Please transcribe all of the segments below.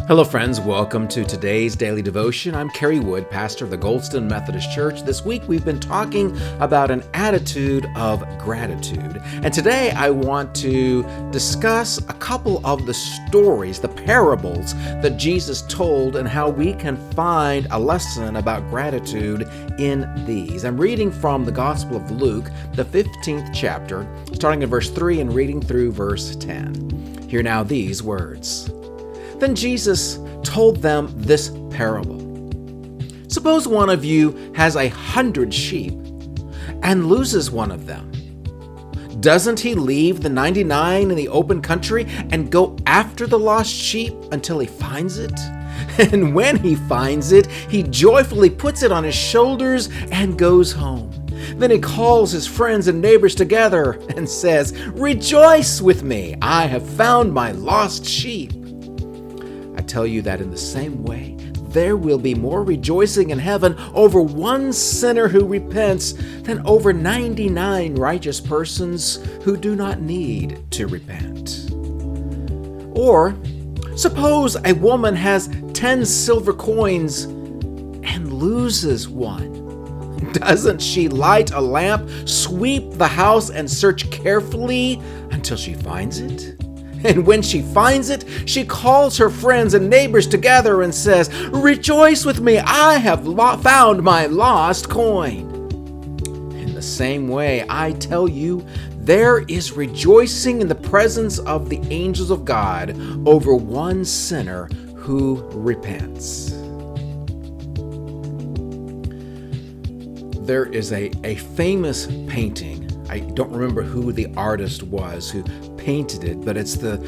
Hello friends, welcome to today's daily devotion. I'm Kerry Wood, pastor of the Goldston Methodist Church. This week we've been talking about an attitude of gratitude. And today I want to discuss a couple of the stories, the parables that Jesus told and how we can find a lesson about gratitude in these. I'm reading from the Gospel of Luke, the 15th chapter, starting in verse 3 and reading through verse 10. Hear now these words. Then Jesus told them this parable. Suppose one of you has 100 sheep and loses one of them. Doesn't he leave the 99 in the open country and go after the lost sheep until he finds it? And when he finds it, he joyfully puts it on his shoulders and goes home. Then he calls his friends and neighbors together and says, "Rejoice with me, I have found my lost sheep." I tell you that in the same way, there will be more rejoicing in heaven over one sinner who repents than over 99 righteous persons who do not need to repent. Or, suppose a woman has 10 silver coins and loses one. Doesn't she light a lamp, sweep the house, and search carefully until she finds it? And when she finds it, she calls her friends and neighbors together and says, "Rejoice with me, I have found my lost coin." In the same way, I tell you, there is rejoicing in the presence of the angels of God over one sinner who repents. There is a famous painting. I don't remember who the artist was who painted it, but it's the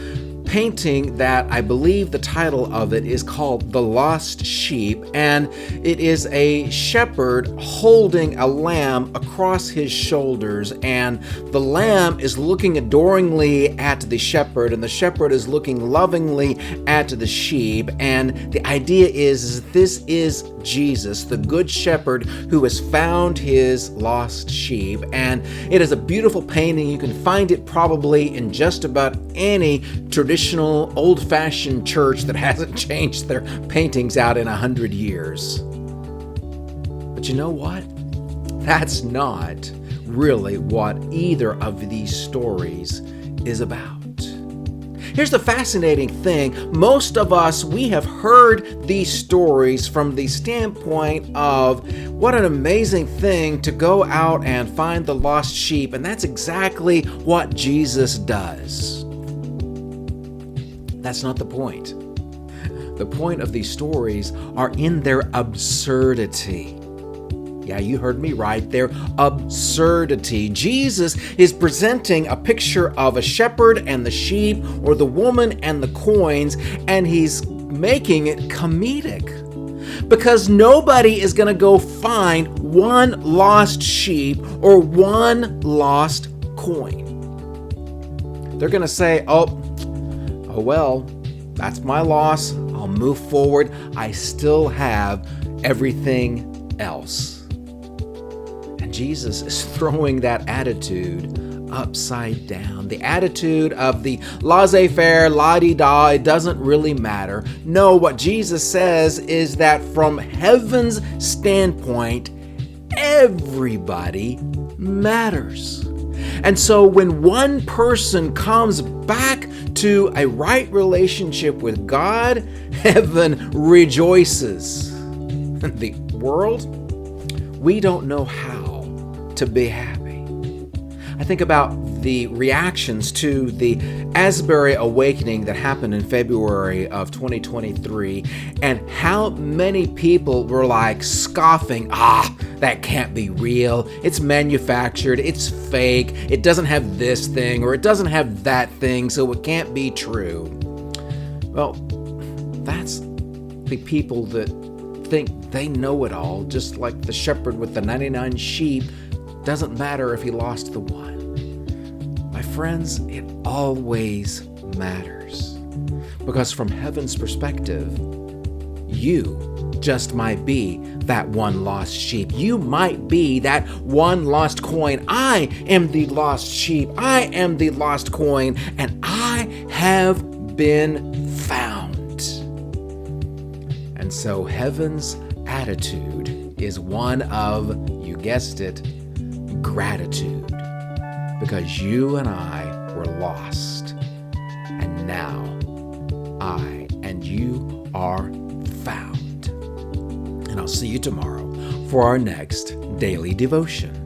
painting that I believe the title of it is called The Lost Sheep, and it is a shepherd holding a lamb across his shoulders, and the lamb is looking adoringly at the shepherd, and the shepherd is looking lovingly at the sheep, and the idea is this is Jesus, the good shepherd who has found his lost sheep. And it is a beautiful painting. You can find it probably in just about any traditional old-fashioned church that hasn't changed their paintings out in 100 years. But you know what? That's not really what either of these stories is about. Here's the fascinating thing. Most of us, we have heard these stories from the standpoint of what an amazing thing to go out and find the lost sheep, and that's exactly what Jesus does. That's not the point. The point of these stories are in their absurdity. Yeah, you heard me right, their absurdity. Jesus is presenting a picture of a shepherd and the sheep, or the woman and the coins, and he's making it comedic. Because nobody is going to go find one lost sheep or one lost coin. They're going to say, oh well, that's my loss. I'll move forward. I still have everything else. Jesus is throwing that attitude upside down. The attitude of the laissez-faire, la-di-da, it doesn't really matter. No, what Jesus says is that from heaven's standpoint, everybody matters. And so when one person comes back to a right relationship with God, heaven rejoices. The world, we don't know how to be happy. I think about the reactions to the Asbury awakening that happened in February of 2023, and how many people were like scoffing, that can't be real, it's manufactured, it's fake, it doesn't have this thing, or it doesn't have that thing, so it can't be true. Well, that's the people that think they know it all, just like the shepherd with the 99 sheep. Doesn't matter if he lost the one. My friends, it always matters. Because from heaven's perspective, you just might be that one lost sheep. You might be that one lost coin. I am the lost sheep. I am the lost coin, and I have been found. And so heaven's attitude is one of, you guessed it, gratitude. Because you and I were lost, and now I and you are found. And I'll see you tomorrow for our next daily devotion.